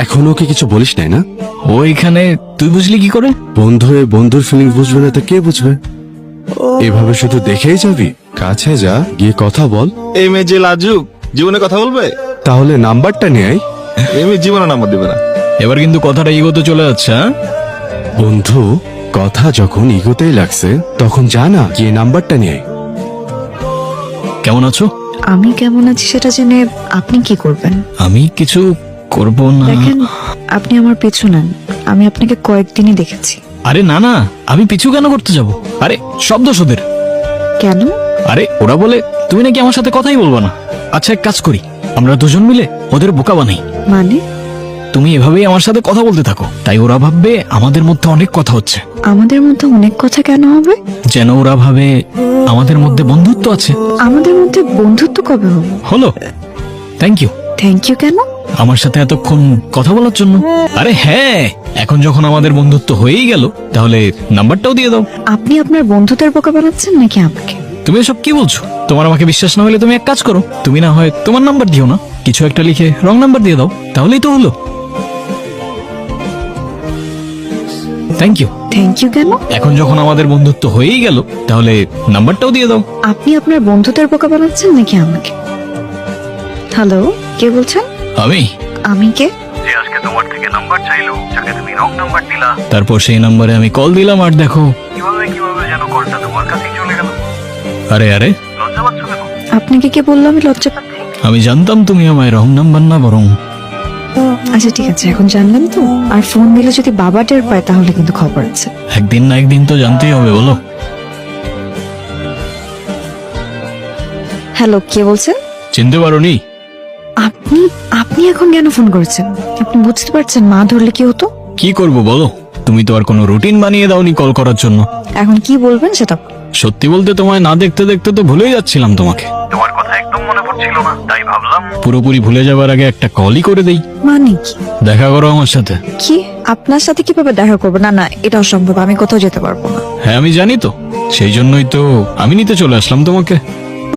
এখনো ওকে কিছু বলিস নাই না? ও এখানে, তুই বুঝলি কি করে? বন্ধু হয়ে বন্ধুর ফিলিংস বুঝবে না তো কে বুঝবে? এভাবে শুধু দেখেই যাবি? কাছে যা, গিয়ে কথা বল। এই মেয়ে যে লাজুক, জীবনে কথা বলবে? তাহলে নাম্বারটা নিয়ে আয়। এই মেয়ে জীবনে নাম্বার দেবে না। এবার কিন্তু কথাটা ইগোতে চলে যাচ্ছে। হ্যাঁ, বন্ধু, কথা যখন ইগোতেই লাগছে তখন যা না, গিয়ে নাম্বারটা নিয়ে আয়। কেমন আছো? আমি কেমন আছি সেটা জেনে আপনি কি করবেন? আমি কিছু করব না। দেখেন, আপনি আমার পিছু নেন। আমি আপনাকে কয়েকদিনই দেখেছি। আরে না না, আমি পিছু কেন করতে যাব? আরে সব দোষ ওদের। কেন? আরে ওরা বলে তুমি নাকি আমার সাথে কথাই বলবা না। আচ্ছা, এক কাজ করি, আমরা দুজন মিলে ওদের বোকা বানাই। মানে? তুমি এভাবেই আমার সাথে কথা বলতে থাকো, তাই ওরা ভাববে আমাদের মধ্যে অনেক কথা হচ্ছে। আমাদের মধ্যে অনেক কথা কেন হবে? যেন ওরা ভাবে আমাদের মধ্যে বন্ধুত্ব আছে। আমাদের মধ্যে বন্ধুত্ব কবে হবে? হলো। Thank you. থ্যাংক ইউ কেন? আমার সাথে এতক্ষণ কথা বলার জন্য। আরে হ্যাঁ, এখন যখন আমাদের বন্ধুত্ব হয়েই গেল, তাহলে নাম্বারটাও দিয়ে দাও। আপনি আপনার বন্ধুদের বোকা বানাচ্ছেন নাকি আমাকে? তুমি এসব কি বলছো? তোমার আমাকে বিশ্বাস না হলে তুমি এক কাজ করো, তুমি না হয় তোমার নাম্বার দিও না, কিছু একটা লিখে রং নাম্বার দিয়ে দাও, তাহলেই তো হলো। Thank you. থ্যাংক ইউ কেন? এখন যখন আমাদের বন্ধুত্ব হয়েই গেল, তাহলে নাম্বারটাও দিয়ে দাও। আপনি আপনার বন্ধুদের বোকা বানাচ্ছেন নাকি আমাকে? হ্যালো, কে বলছেন? আমি আমি কে? যে আজকে তোমার থেকে নাম্বার চাইলো, যাকে তুমি রং নাম্বার দিলা, তারপর সেই নাম্বারে আমি কল দিলাম, আর দেখো। কিভাবে যেন কলটা তোমার কাছেই চলে গেল। আরে আরে, লজ্জা পাচ্ছ কেন? আপনাকে কে বললো আমি লজ্জা পাচ্ছি? আমি জানতাম তুমি আমায় রং নাম্বার না বরং। আচ্ছা ঠিক আছে, এখন জানলাম তো। আর ফোন দিলে যদি বাবা টের পায় তাহলে কিন্তু খবর আছে। একদিন না একদিন তো জানতেই হবে, বলো। হ্যালো, কে বলছেন? চিনতে পারোনি? আপনি আপনি এখন কেন ফোন করেছেন? আপনি বুঝতে পারছেন মা ধরলে কি হতো? কি করব বলো, তুমি তো আর কোনো রুটিন বানিয়ে দাওনি কল করার জন্য। এখন কি বলবেন সেটা? সত্যি বলতে তোমায় না দেখতে দেখতে তো ভুলেই যাচ্ছিলাম তোমাকে। তোমার কথা একদম মনে পড়ছিল না, তাই ভাবলাম পুরোপুরি ভুলে যাবার আগে একটা কলই করে দেই। মানে কি? দেখা করো আমার সাথে। কি? আপনার সাথে কিভাবে দেখা করবো? না না, এটা অসম্ভব। আমি কোথাও যেতে পারবো না। হ্যাঁ আমি জানি তো, সেই জন্যই তো আমি নিতে চলে আসলাম তোমাকে।